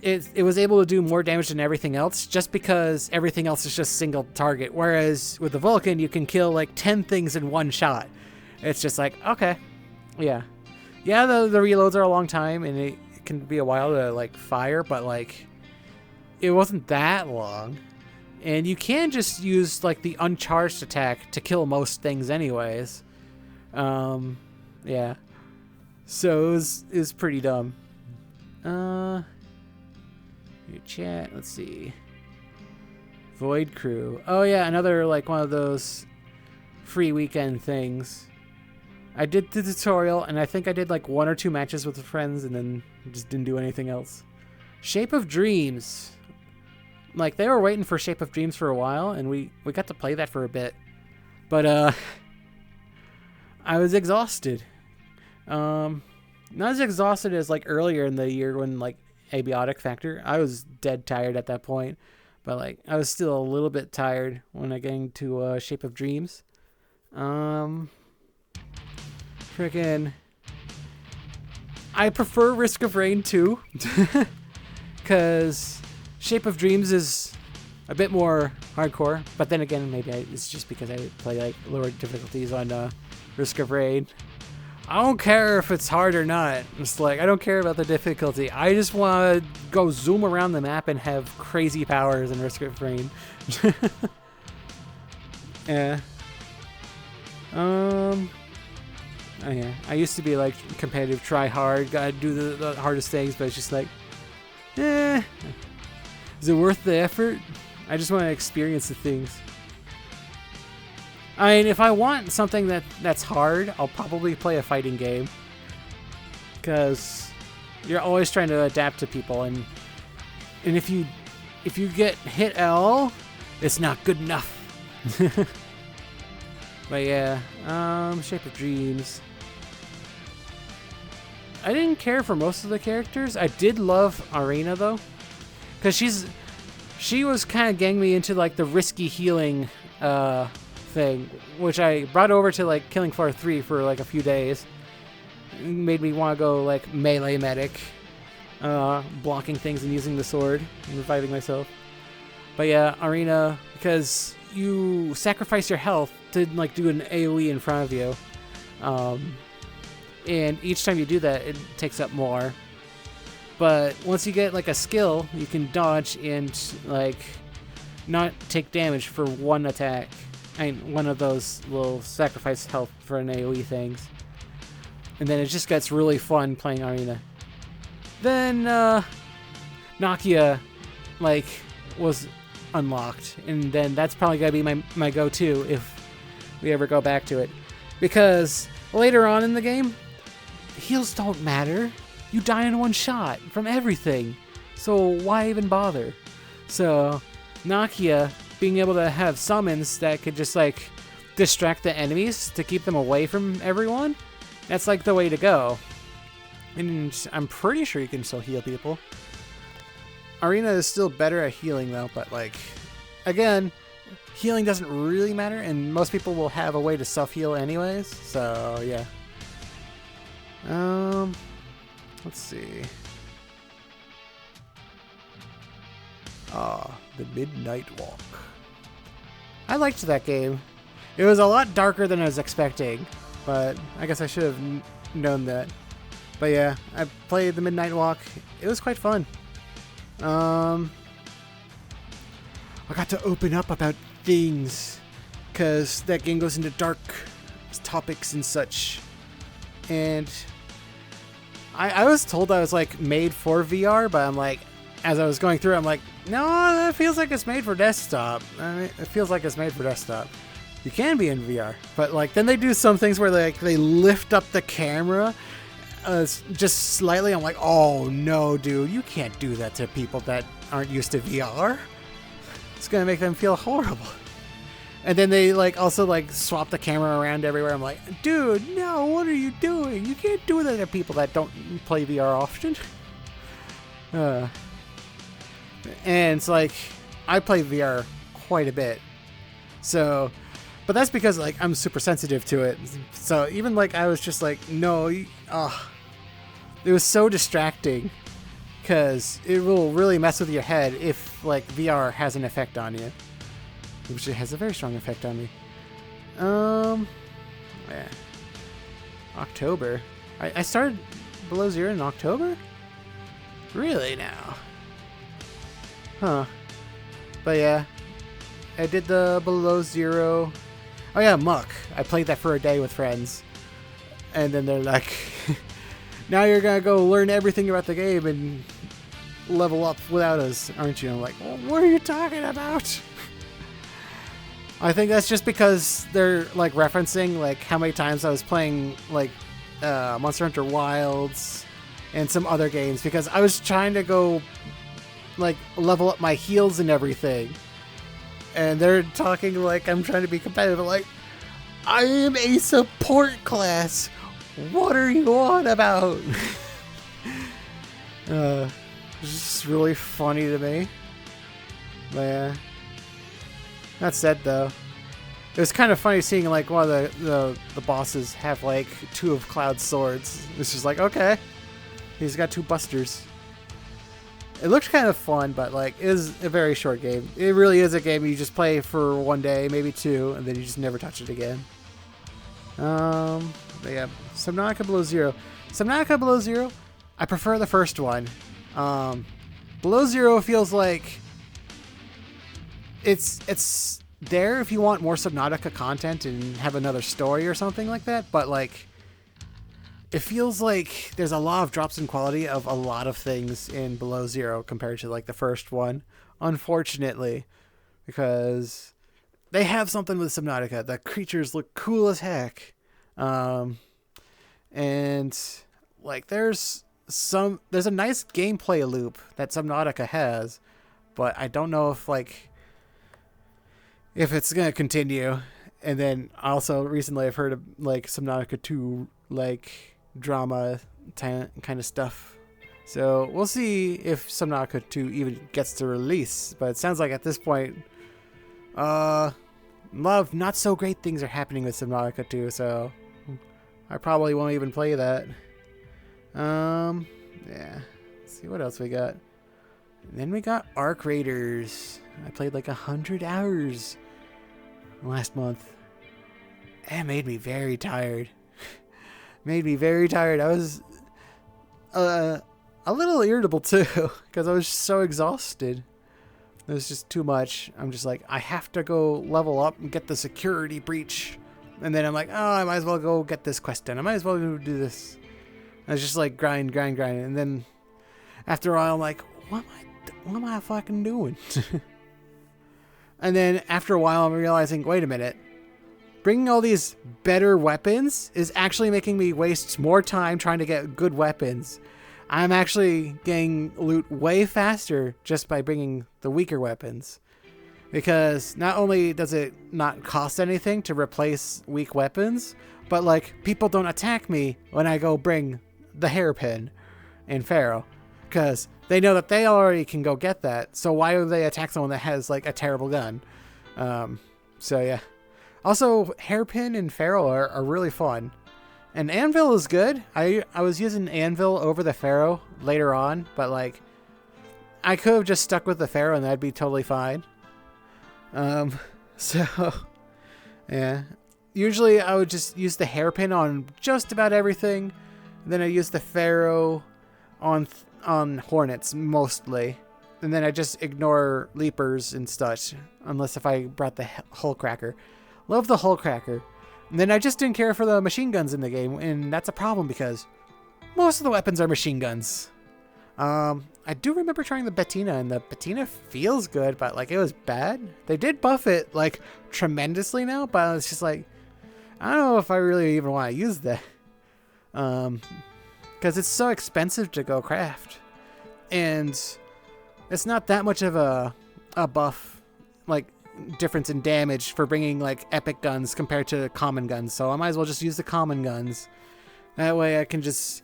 it was able to do more damage than everything else just because everything else is just single target. Whereas with the Vulcan, you can kill like 10 things in one shot. It's just like, okay. Yeah. Yeah, the reloads are a long time and it can be a while to like fire, but like it wasn't that long. And you can just use like the uncharged attack to kill most things anyways. Yeah. So it was pretty dumb. Your chat, let's see. Void Crew. Oh yeah, another like one of those free weekend things. I did the tutorial and I think I did like 1 or 2 matches with friends and then just didn't do anything else. Shape of Dreams. Like, they were waiting for Shape of Dreams for a while, and we got to play that for a bit. But, I was exhausted. Not as exhausted as, like, earlier in the year when, like, Abiotic Factor. I was dead tired at that point. But, like, I was still a little bit tired when I got into Shape of Dreams. Frickin'... I prefer Risk of Rain, too. Because... Shape of Dreams is a bit more hardcore, but then again, maybe it's just because I play like lower difficulties on Risk of Rain. I don't care if it's hard or not. It's like I don't care about the difficulty. I just want to go zoom around the map and have crazy powers in Risk of Rain. Yeah. Oh yeah. I used to be like competitive, try hard, gotta do the hardest things, but it's just like, is it worth the effort? I just want to experience the things. I mean, if I want something that's hard, I'll probably play a fighting game. Because you're always trying to adapt to people, and if you get hit at all, it's not good enough. But yeah, Shape of Dreams. I didn't care for most of the characters. I did love Arena though, because she was kind of getting me into like the risky healing thing, which I brought over to like Killing Floor 3 for like a few days. It made me want to go like melee medic, blocking things and using the sword and reviving myself. But yeah, Arena, because you sacrifice your health to like do an AoE in front of you, and each time you do that, it takes up more. But once you get like a skill, you can dodge and like not take damage for one attack. I mean, one of those little sacrifice health for an AoE things. And then it just gets really fun playing Arena. Then Nakia like was unlocked, and then that's probably gonna be my go-to if we ever go back to it, because later on in the game, heals don't matter. You die in one shot from everything, so why even bother? So Nakia being able to have summons that could just like distract the enemies to keep them away from everyone, that's like the way to go. And I'm pretty sure you can still heal people. Arena is still better at healing though, but like, again, healing doesn't really matter, and most people will have a way to self-heal anyways, so yeah. Let's see. The Midnight Walk. I liked that game. It was a lot darker than I was expecting, but I guess I should have known that. But yeah, I played the Midnight Walk. It was quite fun. I got to open up about things, because that game goes into dark topics and such. And I was told I was like made for VR, but I'm like, as I was going through, I'm like, no, that feels like it's made for desktop. I mean, it feels like it's made for desktop. You can be in VR, but like then they do some things where they lift up the camera just slightly. I'm like, oh no, dude, you can't do that to people that aren't used to VR. It's gonna make them feel horrible. And then they like also like swap the camera around everywhere. I'm like, dude, no, what are you doing? You can't do that to people that don't play VR often. And it's like, I play VR quite a bit. So, but that's because like I'm super sensitive to it. So even like I was just like, no, it was so distracting, because it will really mess with your head if like VR has an effect on you. Which it has a very strong effect on me. Yeah. October. I started Below Zero in October? Really now? Huh. But yeah. I did the Below Zero. Oh yeah, Muck. I played that for a day with friends. And then they're like, now you're gonna go learn everything about the game and level up without us, aren't you? I'm like, well, what are you talking about? I think that's just because they're like referencing like how many times I was playing like Monster Hunter Wilds and some other games, because I was trying to go like level up my heals and everything, and they're talking like I'm trying to be competitive. Like, I am a support class. What are you on about? It's just really funny to me. But yeah. That said, though, it was kind of funny seeing like one of the bosses have like two of Cloud's swords. It's just like, okay, he's got two busters. It looked kind of fun, but like it is a very short game. It really is a game you just play for one day, maybe two, and then you just never touch it again. But yeah, Subnautica Below Zero. Subnautica Below Zero, I prefer the first one. Below Zero feels like it's there if you want more Subnautica content and have another story or something like that, but like it feels like there's a lot of drops in quality of a lot of things in Below Zero compared to like the first one, unfortunately, because they have something with Subnautica. The creatures look cool as heck, and like there's there's a nice gameplay loop that Subnautica has, but I don't know if it's gonna continue. And then also recently I've heard of like Subnautica 2 like drama kind of stuff. So we'll see if Subnautica 2 even gets to release. But it sounds like at this point, a lot of not so great things are happening with Subnautica 2, so I probably won't even play that. Yeah. Let's see what else we got. And then we got Arc Raiders. I played like 100 hours last month. It made me very tired. Made me very tired. I was a little irritable too, because I was so exhausted. It was just too much. I'm just like, I have to go level up and get the security breach. And then I'm like, oh, I might as well go get this quest done. I might as well go do this. I was just like grind. And then after a while, I'm like, what am I fucking doing? And then after a while, I'm realizing, wait a minute. Bringing all these better weapons is actually making me waste more time trying to get good weapons. I'm actually getting loot way faster just by bringing the weaker weapons. Because not only does it not cost anything to replace weak weapons, but like people don't attack me when I go bring the hairpin in Pharaoh. Because they know that they already can go get that. So why would they attack someone that has like a terrible gun? So yeah. Also, hairpin and Pharaoh are really fun. And Anvil is good. I was using Anvil over the Pharaoh later on, but like I could have just stuck with the Pharaoh and that'd be totally fine. So yeah. Usually I would just use the hairpin on just about everything. Then I use the Pharaoh on Hornets mostly. And then I just ignore Leapers and such, unless if I brought the Hull Cracker. Love the Hull Cracker. And then I just didn't care for the machine guns in the game, and that's a problem because most of the weapons are machine guns. I do remember trying the Bettina, and the Bettina feels good, but like it was bad. They did buff it like tremendously now, but it's just like, I don't know if I really even want to use that. Because it's so expensive to go craft. And it's not that much of a buff, like, difference in damage for bringing like epic guns compared to common guns, so I might as well just use the common guns. That way I can just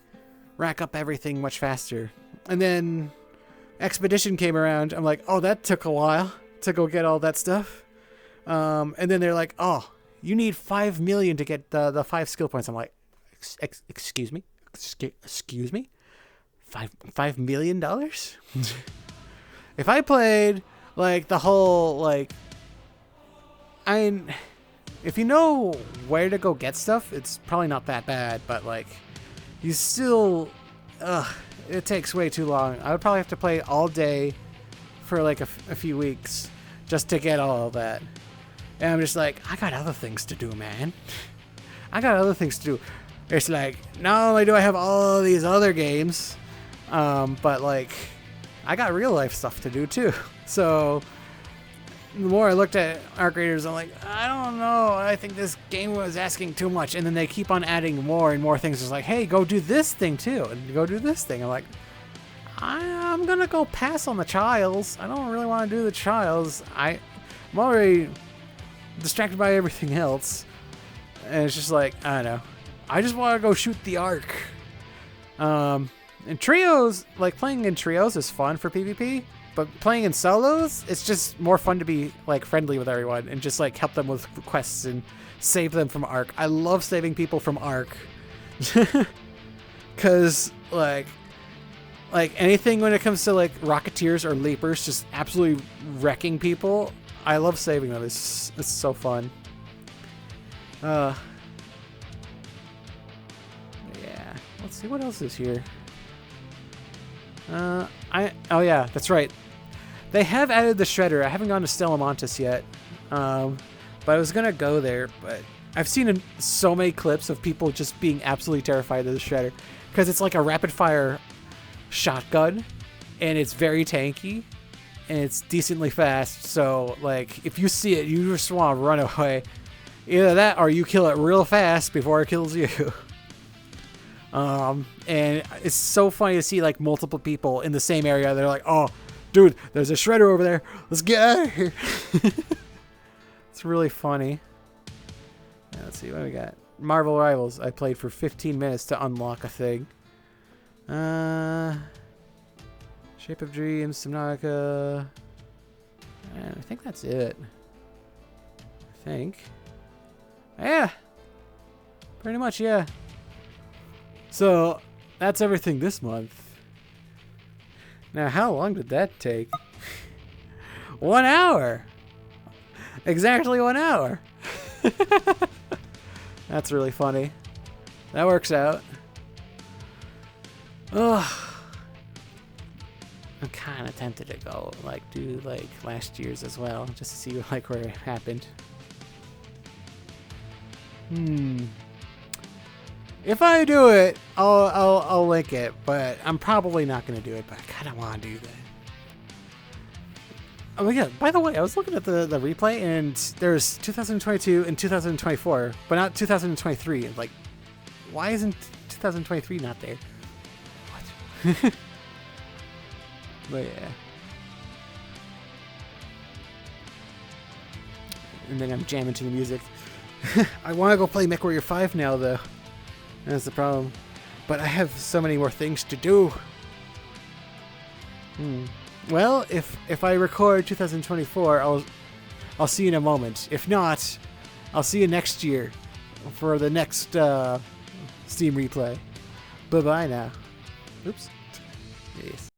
rack up everything much faster. And then Expedition came around. I'm like, oh, that took a while to go get all that stuff. And then they're like, oh, you need 5 million to get the 5 skill points. I'm like, excuse me, $5 million? If I played like the whole like, if you know where to go get stuff, it's probably not that bad, but like, you still, it takes way too long. I would probably have to play all day for like a few weeks just to get all of that. And I'm just like, I got other things to do, man. I got other things to do. It's like, not only do I have all these other games, but like, I got real life stuff to do too. So the more I looked at Arc Raiders, I'm like, I don't know. I think this game was asking too much. And then they keep on adding more and more things. It's like, hey, go do this thing too. And go do this thing. I'm like, I'm going to go pass on the trials. I don't really want to do the trials. I'm already distracted by everything else. And it's just like, I don't know. I just want to go shoot the Ark. And trios, like playing in trios is fun for PvP. But playing in solos, it's just more fun to be like friendly with everyone and just like help them with quests and save them from Ark. I love saving people from Ark. Cause like anything when it comes to like Rocketeers or Leapers, just absolutely wrecking people. I love saving them. It's so fun. Yeah. Let's see what else is here. Oh yeah, that's right. They have added the Shredder. I haven't gone to Stellamontis yet, but I was gonna go there. But I've seen so many clips of people just being absolutely terrified of the Shredder because it's like a rapid-fire shotgun, and it's very tanky, and it's decently fast. So like, if you see it, you just want to run away. Either that, or you kill it real fast before it kills you. And it's so funny to see like multiple people in the same area. They're like, oh, dude, there's a shredder over there. Let's get out of here. It's really funny. Yeah, let's see what we got. Marvel Rivals. I played for 15 minutes to unlock a thing. Shape of Dreams, Subnautica. And I think that's it. I think. Yeah. Pretty much, yeah. So, that's everything this month. Now, how long did that take? 1 hour! Exactly 1 hour! That's really funny. That works out. Ugh. I'm kind of tempted to go, like, do, like, last year's as well, just to see, like, where it happened. If I do it, I'll link it, but I'm probably not going to do it, but I kind of want to do that. Oh yeah, by the way, I was looking at the replay, and there's 2022 and 2024, but not 2023. Like, why isn't 2023 not there? What? But yeah. And then I'm jamming to the music. I want to go play MechWarrior 5 now, though. That's the problem. But I have so many more things to do. Well, if I record 2024, I'll see you in a moment. If not, I'll see you next year for the next Steam replay. Bye-bye now. Oops. Yes.